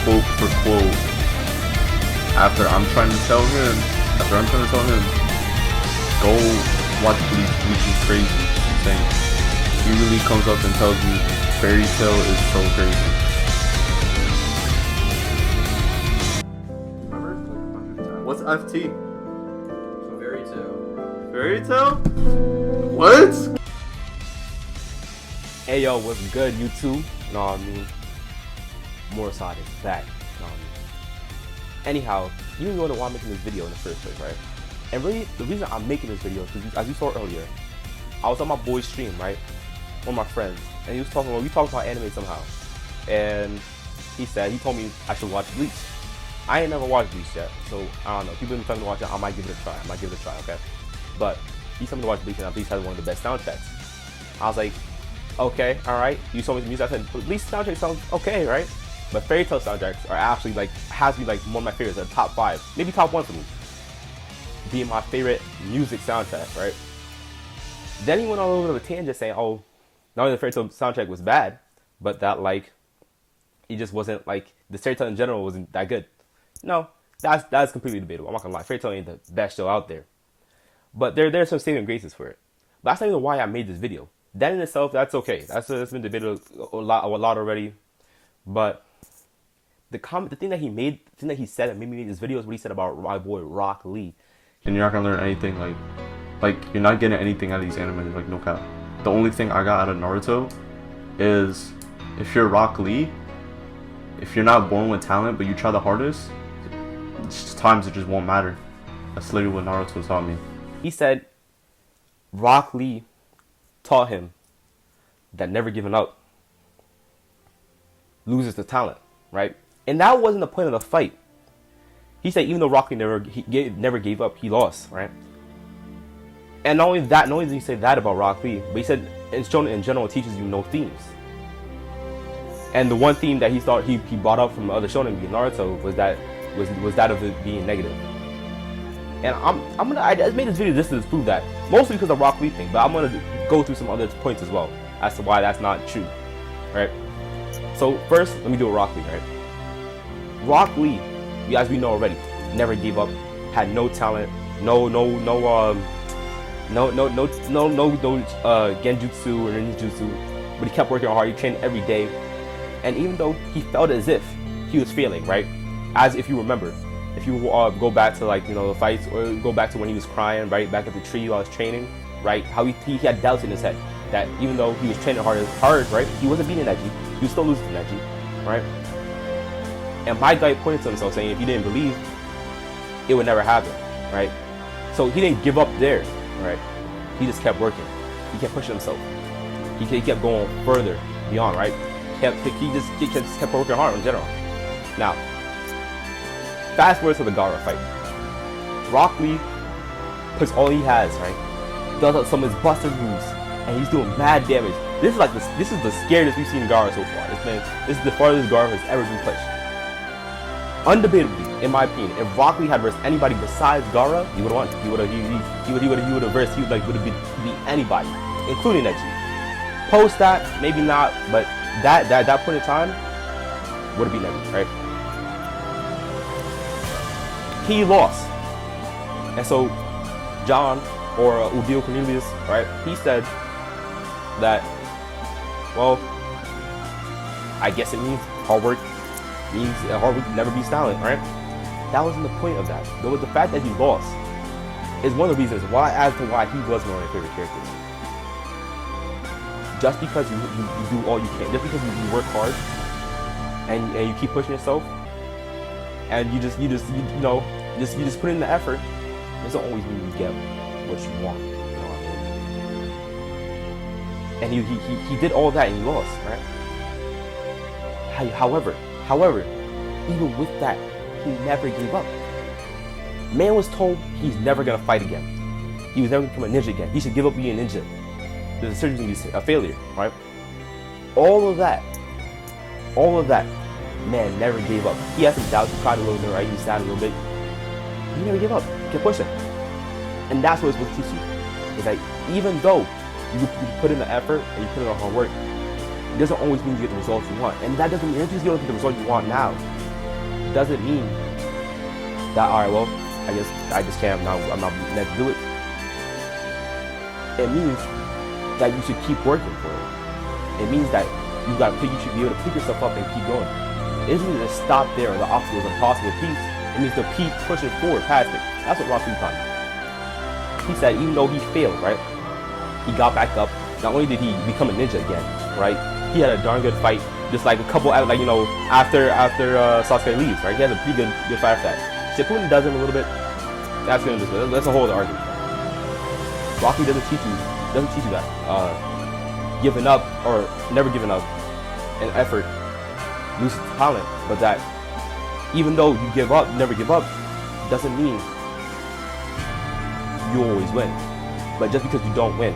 quote for quote after I'm trying to tell him, go watch Bleach. Bleach is crazy. I'm saying he really comes up and tells me Fairy Tail is so crazy. What's FT? Fairy Tail. Fairy Tail? What? Hey yo, what's good, YouTube? Know what I mean? Morrasod is back. Know what I mean? Anyhow, you didn't know why I'm making this video in the first place, right? And really, the reason I'm making this video is because, as you saw earlier, I was on my boy's stream, right? One of my friends, and we talked about anime somehow, and he told me I should watch Bleach. I ain't never watched Bleach yet, so I don't know. People have been telling me to watch it. I might give it a try. Okay? But he told me to watch Bleach, and Bleach has one of the best soundtracks. I was like, okay, all right. You told me the music. I said, Bleach soundtrack sounds okay, right? But Fairy Tail soundtracks are actually has to be one of my favorites. They're top 5, maybe top 1 for me, being my favorite music soundtrack, right? Then he went on a little bit of a tangent saying, oh, not only the Fairy Tail soundtrack was bad, but that he just wasn't the Fairy Tail in general wasn't that good. No, that's completely debatable. I'm not gonna lie. Fairy Tail ain't the best show out there, but there's some saving graces for it. But that's not even why I made this video. That in itself, that's okay. That's been debated a lot already. But the thing that he said that made me make this video is what he said about my boy Rock Lee. And you're not gonna learn anything like you're not getting anything out of these animes, no cap. The only thing I got out of Naruto is if you're Rock Lee, if you're not born with talent but you try the hardest, times it just won't matter. That's literally what Naruto taught me. He said Rock Lee taught him that never giving up loses the talent, right? And that wasn't the point of the fight. He said even though Rock Lee never gave up, he lost, right? And not only did he say that about Rock Lee, but he said Shonen in general teaches you no themes. And the one theme that he thought he brought up from the other Shonen, being Naruto, was that of it being negative. And I just made this video just to prove that, mostly because of the Rock Lee thing, but I'm gonna go through some other points as well as to why that's not true, right? So first, let me do a Rock Lee, right? Rock Lee, as we know already, never gave up, had no talent, no genjutsu or ninjutsu, but he kept working hard. He trained every day, and even though he felt as if he was failing, right? As if you remember, if you go back to the fights, or go back to when he was crying, right, back at the tree while he was training, right? How he had doubts in his head that even though he was training hard, right, he wasn't beating Neji, he was still losing to Neji, right? And my guy pointed to himself saying if he didn't believe, it would never happen, right? So he didn't give up there, right? He just kept working. He kept pushing himself. He kept going further beyond, right? He just kept working hard in general. Now, fast forward to the Gaara fight. Rock Lee puts all he has, right? Does out some of his buster moves, and he's doing mad damage. This is the scariest we've seen Gaara so far. This is the farthest Gaara has ever been pushed. Undebatably, in my opinion, if Rock Lee had versed anybody besides Gaara, he would have won. He would have versed. He would have beat anybody, including Neji. Post that, maybe not, but that point in time would have beat Neji, right? He lost, and so John or UDEALCORNELIUS, right? He said that, well, I guess it means hard work. Hard work never beats talent, right? That wasn't the point of that. Though the fact that he lost is one of the reasons why he was one of my favorite characters. Just because you do all you can, just because you work hard and you keep pushing yourself, and you just put in the effort, doesn't always mean you get what you want. You know what I mean? And he did all that and he lost, right? However, even with that, he never gave up. Man was told he's never gonna fight again. He was never gonna become a ninja again. He should give up being a ninja. There's a certainty a failure, right? All of that, man never gave up. He had some doubts, he cried a little bit, right? He was sad a little bit. He never gave up, he kept pushing. And that's what it's supposed to teach you. Is that even though you put in the effort and you put in the hard work, it doesn't always mean you get the results you want. And that doesn't mean just you don't get the result you want now. doesn't mean that, alright, well, I just can't, I'm not meant to do it. It means that you should keep working for it. It means that you should be able to pick yourself up and keep going. It doesn't mean to stop there or the obstacle is impossible piece. It means to keep pushing forward past it. That's what Morrasod-Kun taught me. He said even though he failed, right, he got back up. Not only did he become a ninja again, right, he had a darn good fight. Just like a couple, like, you know, after Sasuke leaves, right, he has a pretty good fight after that. Shippuden does him a little bit. That's a whole other argument. Rocky doesn't teach you that. Giving up or never giving up an effort loses talent, but that even though you give up, never give up, doesn't mean you always win. But just because you don't win,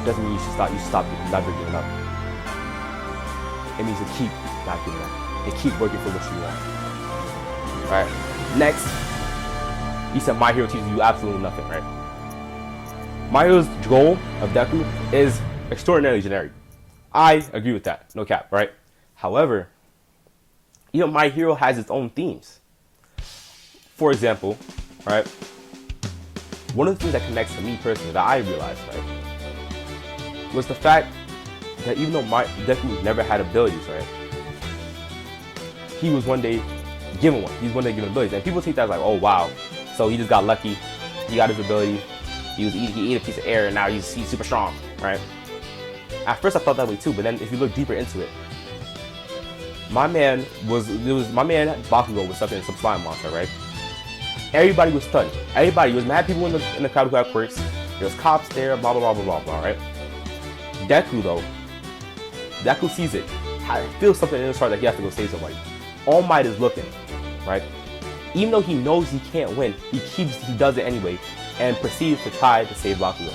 doesn't mean you should stop never giving up. It means to keep not giving up and keep working for what you want. Alright, next, he said My Hero teaches you absolutely nothing, right? My Hero's goal of Deku is extraordinarily generic. I agree with that, no cap, right? However, you know, My Hero has its own themes. For example, right, one of the things that connects to me personally that I realized, right, was the fact that even though Deku never had abilities, right, he was one day given one. He was one day given abilities, and people take that as like, oh wow, so he just got lucky, he got his ability, he ate a piece of air, and now he's super strong, right? At first I thought that way too, but then if you look deeper into it, my man Bakugo was stuck in some slime monster, right? Everybody was stunned. Everybody, was mad people in the crowd who had quirks. There was cops there, blah blah blah blah blah blah, right? Deku though, Deku sees it. Feels something in his heart that he has to go save somebody. All Might is looking, right? Even though he knows he can't win, he does it anyway, and proceeds to try to save Bakugo,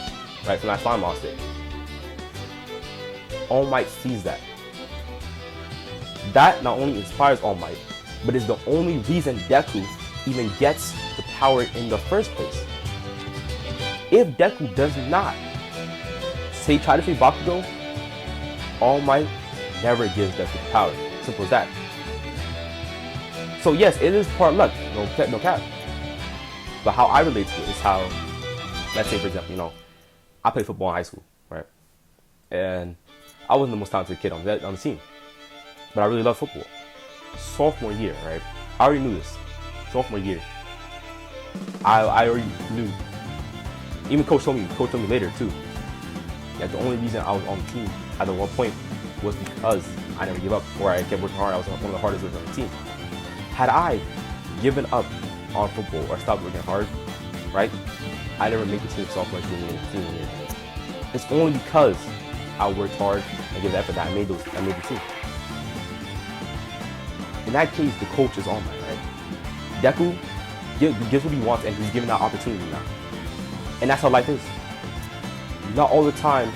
right, from that slime monster. All Might sees that. That not only inspires All Might, but is the only reason Deku even gets the power in the first place. If Deku does not try to save Bakugo, All Might never gives Deku the power. Simple as that. So yes, it is part luck, no cap. But how I relate to it is how, let's say for example, you know, I played football in high school, right? And I wasn't the most talented kid on the team, but I really loved football. Sophomore year, right? I already knew this. Sophomore year, I already knew. Even coach told me later too, that the only reason I was on the team at one point was because I never gave up, or I kept working hard. I was one of the hardest workers on the team. Had I given up on football or stopped working hard, right, I never make the team sophomore year. It's only because I worked hard and gave the effort that I made the team. In that case, the coach is on my right. Deku gives what he wants, and he's given that opportunity now. And that's how life is. Not all the time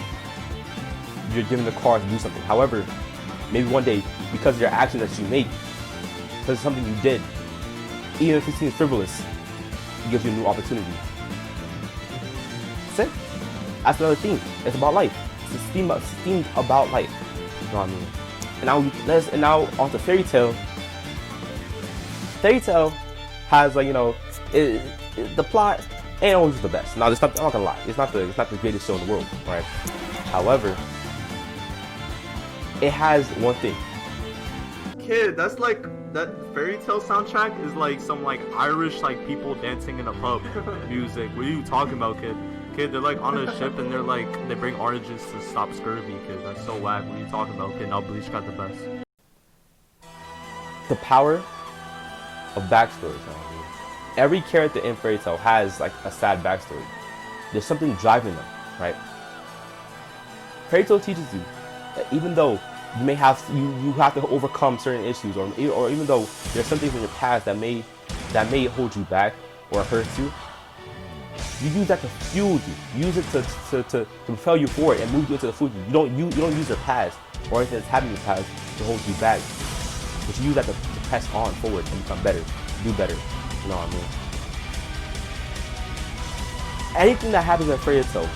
you're given the cards to do something. However, maybe one day, because of your actions that you make, because of something you did, even if it seems frivolous, it gives you a new opportunity. That's it. That's another theme. It's about life. It's a theme about life. You know what I mean? And now onto Fairy Tail. Fairy Tail has, like, you know, the plot ain't always the best. Now, I'm not gonna lie. It's not the greatest show in the world, right? However, it has one thing. Kid, that's like, that Fairy Tail soundtrack is like some like Irish like people dancing in a pub music. What are you talking about, kid? Kid, they're like on a ship and they bring oranges to stop scurvy, kid. That's so whack. What are you talking about, kid? Now Bleach got the best. The power of backstories. Every character in Fairy Tail has like a sad backstory. There's something driving them, right? Fairy Tail teaches you that even though you may have you have to overcome certain issues, or even though there's some things in your past that may hold you back or hurt you, you use that to fuel you. Use it to propel you forward and move you into the future. You don't use your past or anything that's happened in your past to hold you back, but you use that to press on forward and become better, do better. You know what I mean? Anything that happens in Fairy Tail,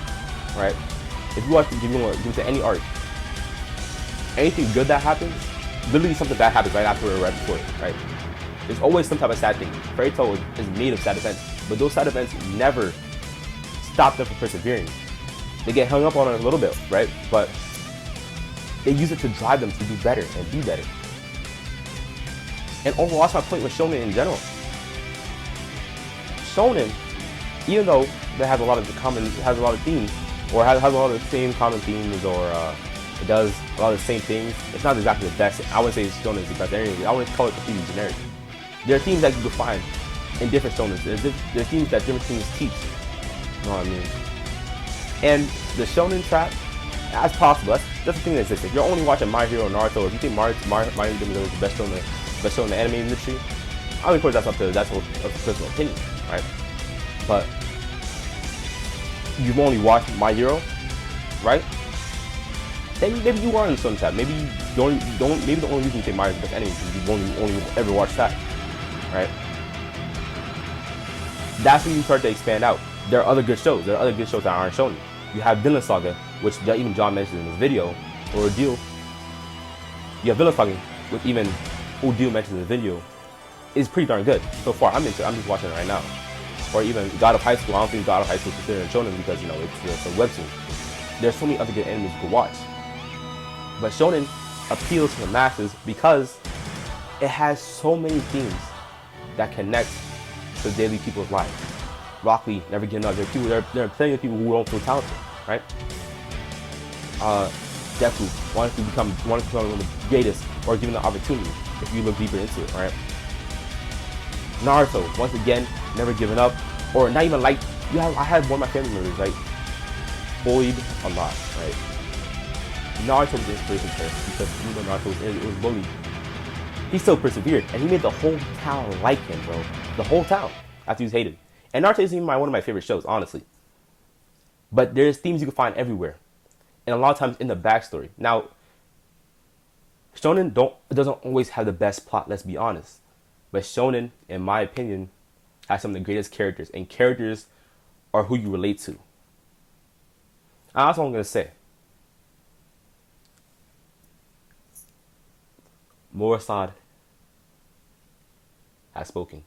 right? If you want to give it to any art, anything good that happens, literally something bad happens right after or right before it, right? There's always some type of sad thing. Fairy Tail is made of sad events, but those sad events never stop them from persevering. They get hung up on it a little bit, right? But they use it to drive them to do better and be better. And overall, that's my point with Shonen in general. Shonen, even though it has a lot of themes, or has a lot of the same common themes, or it does a lot of the same things, it's not exactly the best. I wouldn't say Shonen is the best anyway. I wouldn't call it completely generic. There are themes that you can find in different Shonens. There's themes that different teams teach. You know what I mean? And the Shonen trap, that's possible. That's the thing that exists. If you're only watching My Hero or Naruto, if you think My Hero is the best show in the anime industry, I mean, of course, that's up to personal opinion, right? But you've only watched My Hero, right? Then maybe you are in the Shonen trap. Maybe the only reason you think My Hero is the best anime is because you've only ever watched that, right? That's when you start to expand out. There are other good shows. There are other good shows that aren't shown. You have Villain Saga, which even John mentioned in his video, or Ordeal. You have Villain Saga, which even Ordeal mentioned in the video, is pretty darn good so far. I'm just watching it right now. Or even God of High School. I don't think God of High School is considered shonen because it's a webtoon. There's so many other good animes you can watch. But shonen appeals to the masses because it has so many themes that connect to daily people's lives. Rock Lee, never get enough. There are plenty of people who don't feel talented, right? Deku wanted to become one of the greatest, or given the opportunity, if you look deeper into it, right? Naruto, once again, never giving up, or not even like, I had one of my family members, right, bullied a lot, right? Naruto was the inspiration for him, because even though Naruto was bullied, he still persevered, and he made the whole town like him, bro. The whole town, after he was hated. And Naruto isn't even one of my favorite shows, honestly. But there's themes you can find everywhere. And a lot of times in the backstory. Now, Shonen doesn't always have the best plot, let's be honest. But Shonen, in my opinion, has some of the greatest characters. And characters are who you relate to. And that's all I'm going to say. Morrasod has spoken.